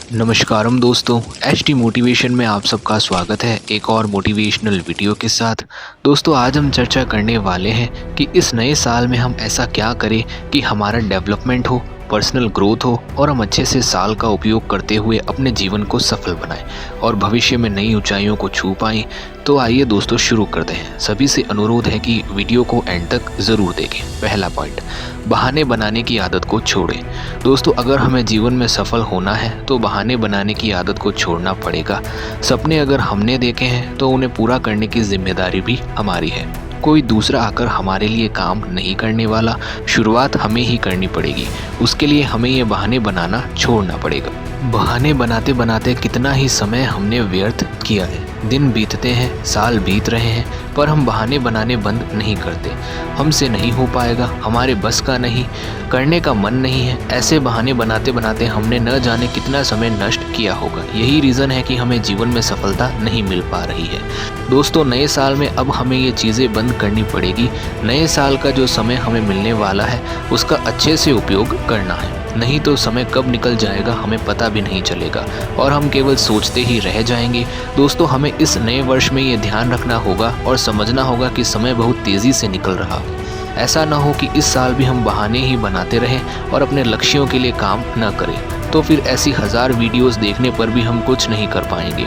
नमस्कारम दोस्तों, H T motivation में आप सबका स्वागत है एक और मोटिवेशनल वीडियो के साथ। दोस्तों आज हम चर्चा करने वाले हैं कि इस नए साल में हम ऐसा क्या करें कि हमारा डेवलपमेंट हो, पर्सनल ग्रोथ हो और हम अच्छे से साल का उपयोग करते हुए अपने जीवन को सफल बनाएं और भविष्य में नई ऊंचाइयों को छू पाएं। तो आइए दोस्तों शुरू करते हैं। सभी से अनुरोध है कि वीडियो को एंड तक ज़रूर देखें। पहला पॉइंट, बहाने बनाने की आदत को छोड़ें। दोस्तों अगर हमें जीवन में सफल होना है तो बहाने बनाने की आदत को छोड़ना पड़ेगा। सपने अगर हमने देखे हैं तो उन्हें पूरा करने की जिम्मेदारी भी हमारी है। कोई दूसरा आकर हमारे लिए काम नहीं करने वाला, शुरुआत हमें ही करनी पड़ेगी। उसके लिए हमें ये बहाने बनाना छोड़ना पड़ेगा। बहाने बनाते बनाते कितना ही समय हमने व्यर्थ किया है। दिन बीतते हैं, साल बीत रहे हैं, पर हम बहाने बनाने बंद नहीं करते। हमसे नहीं हो पाएगा, हमारे बस का नहीं, करने का मन नहीं है, ऐसे बहाने बनाते बनाते हमने न जाने कितना समय नष्ट किया होगा। यही रीज़न है कि हमें जीवन में सफलता नहीं मिल पा रही है। दोस्तों नए साल में अब हमें ये चीज़ें बंद करनी पड़ेगी। नए साल का जो समय हमें मिलने वाला है उसका अच्छे से उपयोग करना है, नहीं तो समय कब निकल जाएगा हमें पता भी नहीं चलेगा और हम केवल सोचते ही रह जाएंगे। दोस्तों हमें इस नए वर्ष में ये ध्यान रखना होगा और समझना होगा कि समय बहुत तेज़ी से निकल रहा है। ऐसा ना हो कि इस साल भी हम बहाने ही बनाते रहें और अपने लक्ष्यों के लिए काम न करें, तो फिर ऐसी 1000 वीडियोस देखने पर भी हम कुछ नहीं कर पाएंगे।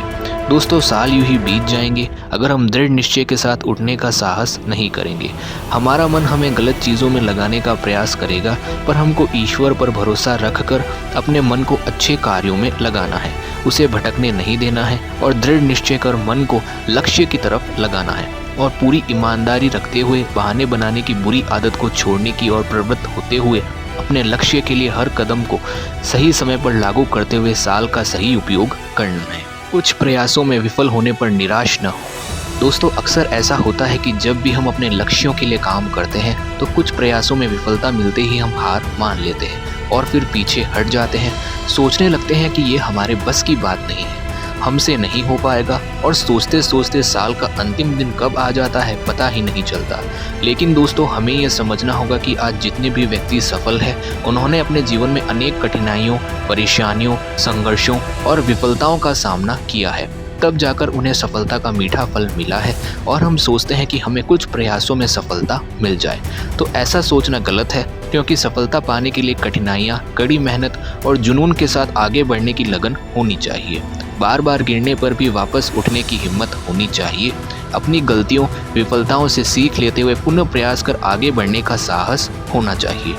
दोस्तों साल यूं ही बीत जाएंगे अगर हम दृढ़ निश्चय के साथ उठने का साहस नहीं करेंगे। हमारा मन हमें गलत चीज़ों में लगाने का प्रयास करेगा, पर हमको ईश्वर पर भरोसा रखकर अपने मन को अच्छे कार्यों में लगाना है, उसे भटकने नहीं देना है और दृढ़ निश्चय कर मन को लक्ष्य की तरफ लगाना है और पूरी ईमानदारी रखते हुए बहाने बनाने की बुरी आदत को छोड़ने की ओर प्रवृत्त होते हुए अपने लक्ष्य के लिए हर कदम को सही समय पर लागू करते हुए साल का सही उपयोग करना है। कुछ प्रयासों में विफल होने पर निराश न हो। दोस्तों अक्सर ऐसा होता है कि जब भी हम अपने लक्ष्यों के लिए काम करते हैं तो कुछ प्रयासों में विफलता मिलते ही हम हार मान लेते हैं और फिर पीछे हट जाते हैं। सोचने लगते हैं कि ये हमारे बस की बात नहीं है, हमसे नहीं हो पाएगा और सोचते सोचते साल का अंतिम दिन कब आ जाता है पता ही नहीं चलता। लेकिन दोस्तों हमें यह समझना होगा कि आज जितने भी व्यक्ति सफल हैं उन्होंने अपने जीवन में अनेक कठिनाइयों, परेशानियों, संघर्षों और विफलताओं का सामना किया है, तब जाकर उन्हें सफलता का मीठा फल मिला है। और हम सोचते हैं कि हमें कुछ प्रयासों में सफलता मिल जाए, तो ऐसा सोचना गलत है, क्योंकि सफलता पाने के लिए कठिनाइयाँ, कड़ी मेहनत और जुनून के साथ आगे बढ़ने की लगन होनी चाहिए। बार बार गिरने पर भी वापस उठने की हिम्मत होनी चाहिए। अपनी गलतियों, विफलताओं से सीख लेते हुए पुनः प्रयास कर आगे बढ़ने का साहस होना चाहिए।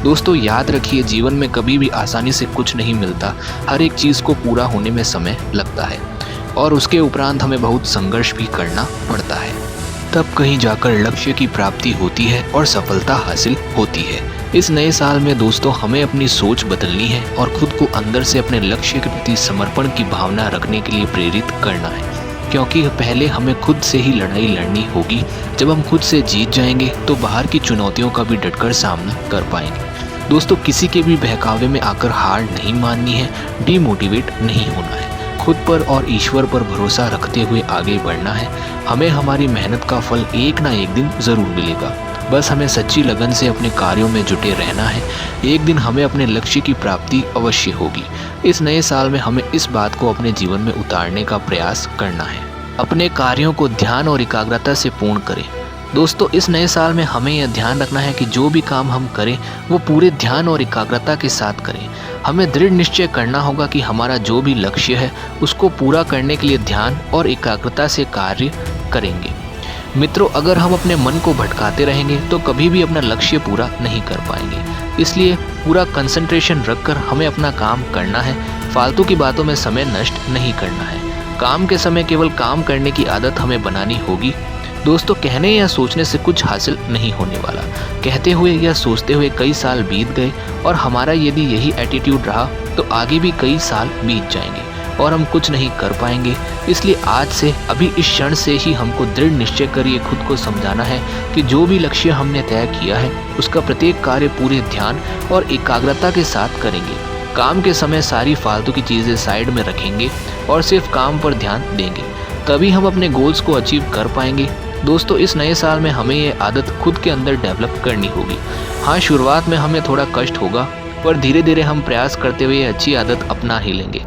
दोस्तों याद रखिए, जीवन में कभी भी आसानी से कुछ नहीं मिलता। हर एक चीज़ को पूरा होने में समय लगता है और उसके उपरांत हमें बहुत संघर्ष भी करना पड़ता है, तब कहीं जाकर लक्ष्य की प्राप्ति होती है और सफलता हासिल होती है। इस नए साल में दोस्तों हमें अपनी सोच बदलनी है और खुद को अंदर से अपने लक्ष्य के प्रति समर्पण की भावना रखने के लिए प्रेरित करना है, क्योंकि पहले हमें खुद से ही लड़ाई लड़नी होगी। जब हम खुद से जीत जाएंगे तो बाहर की चुनौतियों का भी डटकर सामना कर पाएंगे। दोस्तों किसी के भी बहकावे में आकर हार नहीं माननी है, डिमोटिवेट नहीं होना है, खुद पर और ईश्वर पर भरोसा रखते हुए आगे बढ़ना है। हमें हमारी मेहनत का फल एक ना एक दिन ज़रूर मिलेगा, बस हमें सच्ची लगन से अपने कार्यों में जुटे रहना है। एक दिन हमें अपने लक्ष्य की प्राप्ति अवश्य होगी। इस नए साल में हमें इस बात को अपने जीवन में उतारने का प्रयास करना है। अपने कार्यों को ध्यान और एकाग्रता से पूर्ण करें। दोस्तों इस नए साल में हमें यह ध्यान रखना है कि जो भी काम हम करें वो पूरे ध्यान और एकाग्रता के साथ करें। हमें दृढ़ निश्चय करना होगा कि हमारा जो भी लक्ष्य है उसको पूरा करने के लिए ध्यान और एकाग्रता से कार्य करेंगे। मित्रों अगर हम अपने मन को भटकाते रहेंगे तो कभी भी अपना लक्ष्य पूरा नहीं कर पाएंगे। इसलिए पूरा कंसंट्रेशन रखकर हमें अपना काम करना है। फालतू की बातों में समय नष्ट नहीं करना है। काम के समय केवल काम करने की आदत हमें बनानी होगी। दोस्तों कहने या सोचने से कुछ हासिल नहीं होने वाला। कहते हुए या सोचते हुए कई साल बीत गए और हमारा यदि यही एटीट्यूड रहा तो आगे भी कई साल बीत जाएंगे और हम कुछ नहीं कर पाएंगे। इसलिए आज से, अभी इस क्षण से ही हमको दृढ़ निश्चय करिए खुद को समझाना है कि जो भी लक्ष्य हमने तय किया है उसका प्रत्येक कार्य पूरे ध्यान और एकाग्रता के साथ करेंगे। काम के समय सारी फालतू की चीज़ें साइड में रखेंगे और सिर्फ काम पर ध्यान देंगे, तभी हम अपने गोल्स को अचीव कर पाएंगे। दोस्तों इस नए साल में हमें ये आदत खुद के अंदर डेवलप करनी होगी। हाँ शुरुआत में हमें थोड़ा कष्ट होगा, पर धीरे धीरे हम प्रयास करते हुए अच्छी आदत अपना ही लेंगे।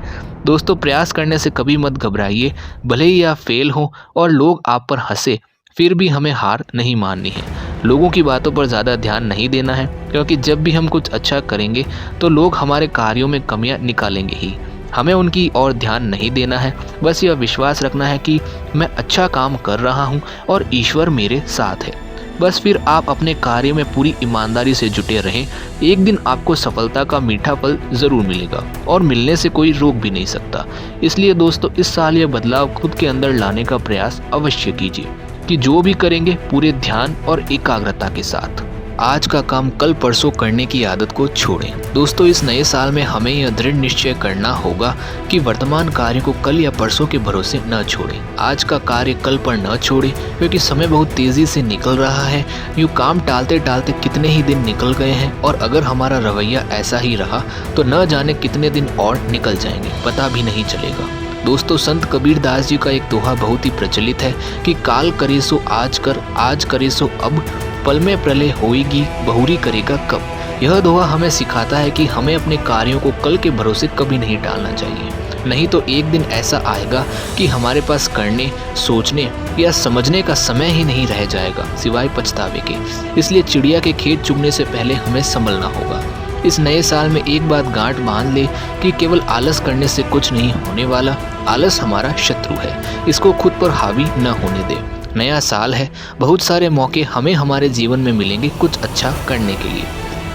दोस्तों प्रयास करने से कभी मत घबराइए, भले ही आप फेल हो और लोग आप पर हंसे, फिर भी हमें हार नहीं माननी है। लोगों की बातों पर ज़्यादा ध्यान नहीं देना है, क्योंकि जब भी हम कुछ अच्छा करेंगे तो लोग हमारे कार्यों में कमियां निकालेंगे ही। हमें उनकी ओर ध्यान नहीं देना है, बस यह विश्वास रखना है कि मैं अच्छा काम कर रहा हूँ और ईश्वर मेरे साथ है। बस फिर आप अपने कार्य में पूरी ईमानदारी से जुटे रहें। एक दिन आपको सफलता का मीठा फल ज़रूर मिलेगा और मिलने से कोई रोक भी नहीं सकता। इसलिए दोस्तों इस साल यह बदलाव खुद के अंदर लाने का प्रयास अवश्य कीजिए कि जो भी करेंगे पूरे ध्यान और एकाग्रता के साथ। आज का काम कल परसों करने की आदत को छोड़ें। दोस्तों इस नए साल में हमें यह दृढ़ निश्चय करना होगा कि वर्तमान कार्य को कल या परसों के भरोसे न छोड़ें। आज का कार्य कल पर न छोड़ें, क्योंकि समय बहुत तेजी से निकल रहा है। यूँ काम टालते टालते कितने ही दिन निकल गए हैं और अगर हमारा रवैया ऐसा ही रहा तो न जाने कितने दिन और निकल जाएंगे, पता भी नहीं चलेगा। दोस्तों संत कबीर दास जी का एक दोहा बहुत ही प्रचलित है कि काल करे सो आज कर, आज करे सो अब, पल में प्रलय होएगी बहुरी करेगा कब। यह दोहा हमें सिखाता है कि हमें अपने कार्यों को कल के भरोसे कभी नहीं डालना चाहिए, नहीं तो एक दिन ऐसा आएगा कि हमारे पास करने, सोचने या समझने का समय ही नहीं रह जाएगा सिवाय पछतावे के। इसलिए चिड़िया के खेत चुगने से पहले हमें संभलना होगा। इस नए साल में एक बात गांठ बांध ले कि केवल आलस करने से कुछ नहीं होने वाला। आलस हमारा शत्रु है, इसको खुद पर हावी न होने दे। नया साल है, बहुत सारे मौके हमें हमारे जीवन में मिलेंगे कुछ अच्छा करने के लिए।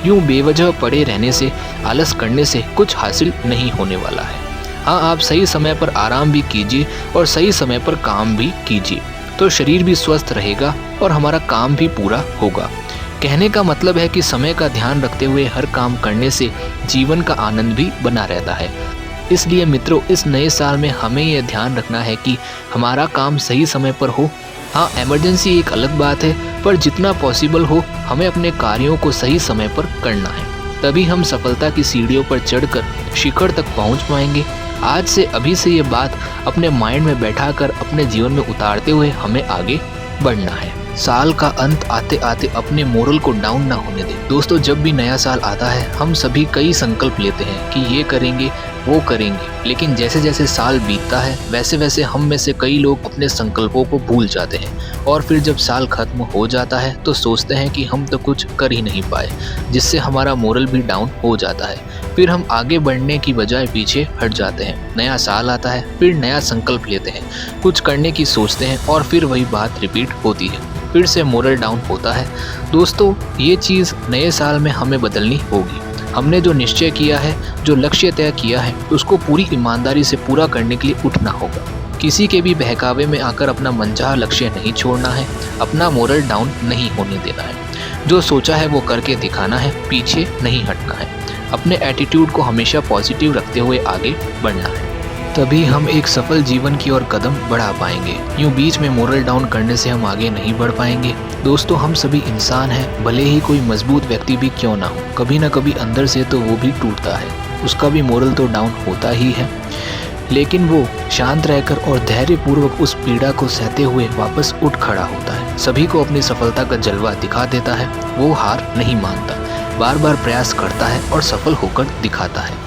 यूँ बेवजह पड़े रहने से, आलस करने से कुछ हासिल नहीं होने वाला है। हाँ, आप सही समय पर आराम भी कीजिए और सही समय पर काम भी कीजिए, तो शरीर भी स्वस्थ रहेगा और हमारा काम भी पूरा होगा। कहने का मतलब है कि समय का ध्यान रखते हुए हर काम करने से जीवन का आनंद भी बना रहता है। इसलिए मित्रों इस नए साल में हमें यह ध्यान रखना है कि हमारा काम सही समय पर हो। हाँ, इमरजेंसी एक अलग बात है, पर जितना पॉसिबल हो हमें अपने कार्यों को सही समय पर करना है, तभी हम सफलता की सीढ़ियों पर चढ़कर शिखर तक पहुंच पाएंगे। आज से अभी से ये बात अपने माइंड में बैठाकर अपने जीवन में उतारते हुए हमें आगे बढ़ना है। साल का अंत आते आते अपने मोरल को डाउन ना होने दें। दोस्तों जब भी नया साल आता है हम सभी कई संकल्प लेते हैं कि ये करेंगे वो करेंगे, लेकिन जैसे जैसे साल बीतता है वैसे वैसे हम में से कई लोग अपने संकल्पों को भूल जाते हैं और फिर जब साल खत्म हो जाता है तो सोचते हैं कि हम तो कुछ कर ही नहीं पाए, जिससे हमारा मोरल भी डाउन हो जाता है। फिर हम आगे बढ़ने की बजाय पीछे हट जाते हैं। नया साल आता है, फिर नया संकल्प लेते हैं, कुछ करने की सोचते हैं और फिर वही बात रिपीट होती है, फिर से मोरल डाउन होता है। दोस्तों ये चीज़ नए साल में हमें बदलनी होगी। हमने जो निश्चय किया है, जो लक्ष्य तय किया है, उसको पूरी ईमानदारी से पूरा करने के लिए उठना होगा। किसी के भी बहकावे में आकर अपना मनचाहा लक्ष्य नहीं छोड़ना है, अपना मोरल डाउन नहीं होने देना है। जो सोचा है वो करके दिखाना है, पीछे नहीं हटना है। अपने एटीट्यूड को हमेशा पॉजिटिव रखते हुए आगे बढ़ना है, तभी हम एक सफल जीवन की ओर कदम बढ़ा पाएंगे। यूँ बीच में मोरल डाउन करने से हम आगे नहीं बढ़ पाएंगे। दोस्तों हम सभी इंसान हैं, भले ही कोई मजबूत व्यक्ति भी क्यों ना हो, कभी ना कभी अंदर से तो वो भी टूटता है, उसका भी मोरल तो डाउन होता ही है, लेकिन वो शांत रहकर और धैर्यपूर्वक उस पीड़ा को सहते हुए वापस उठ खड़ा होता है। सभी को अपनी सफलता का जलवा दिखा देता है, वो हार नहीं मानता, बार बार प्रयास करता है और सफल होकर दिखाता है।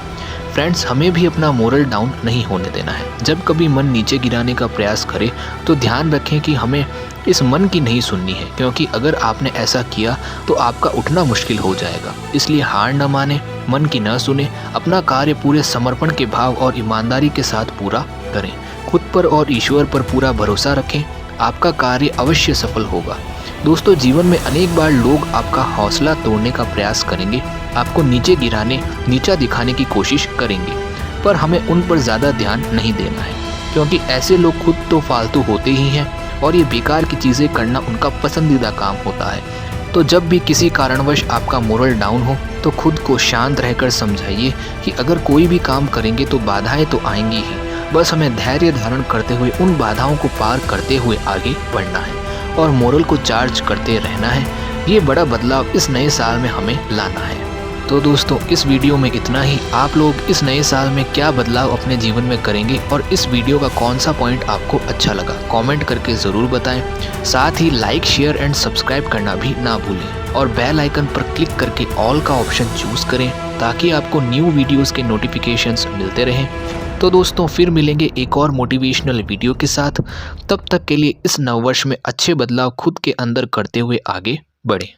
फ्रेंड्स हमें भी अपना मोरल डाउन नहीं होने देना है। जब कभी मन नीचे गिराने का प्रयास करे तो ध्यान रखें कि हमें इस मन की नहीं सुननी है, क्योंकि अगर आपने ऐसा किया तो आपका उठना मुश्किल हो जाएगा। इसलिए हार न माने, मन की न सुने, अपना कार्य पूरे समर्पण के भाव और ईमानदारी के साथ पूरा करें। खुद पर और ईश्वर पर पूरा भरोसा रखें, आपका कार्य अवश्य सफल होगा। दोस्तों जीवन में अनेक बार लोग आपका हौसला तोड़ने का प्रयास करेंगे, आपको नीचे गिराने, नीचा दिखाने की कोशिश करेंगे, पर हमें उन पर ज़्यादा ध्यान नहीं देना है, क्योंकि ऐसे लोग खुद तो फालतू होते ही हैं और ये बेकार की चीज़ें करना उनका पसंदीदा काम होता है। तो जब भी किसी कारणवश आपका मोरल डाउन हो तो खुद को शांत रहकर समझाइए कि अगर कोई भी काम करेंगे तो बाधाएं तो आएंगी ही, बस हमें धैर्य धारण करते हुए उन बाधाओं को पार करते हुए आगे बढ़ना है और मोरल को चार्ज करते रहना है। ये बड़ा बदलाव इस नए साल में हमें लाना है। तो दोस्तों इस वीडियो में इतना ही। आप लोग इस नए साल में क्या बदलाव अपने जीवन में करेंगे और इस वीडियो का कौन सा पॉइंट आपको अच्छा लगा, कमेंट करके ज़रूर बताएं। साथ ही लाइक, शेयर एंड सब्सक्राइब करना भी ना भूलें और बेल आइकन पर क्लिक करके ऑल का ऑप्शन चूज़ करें ताकि आपको न्यू वीडियोज़ के नोटिफिकेशंस मिलते रहें। तो दोस्तों फिर मिलेंगे एक और मोटिवेशनल वीडियो के साथ। तब तक के लिए इस नववर्ष में अच्छे बदलाव खुद के अंदर करते हुए आगे बढ़ें।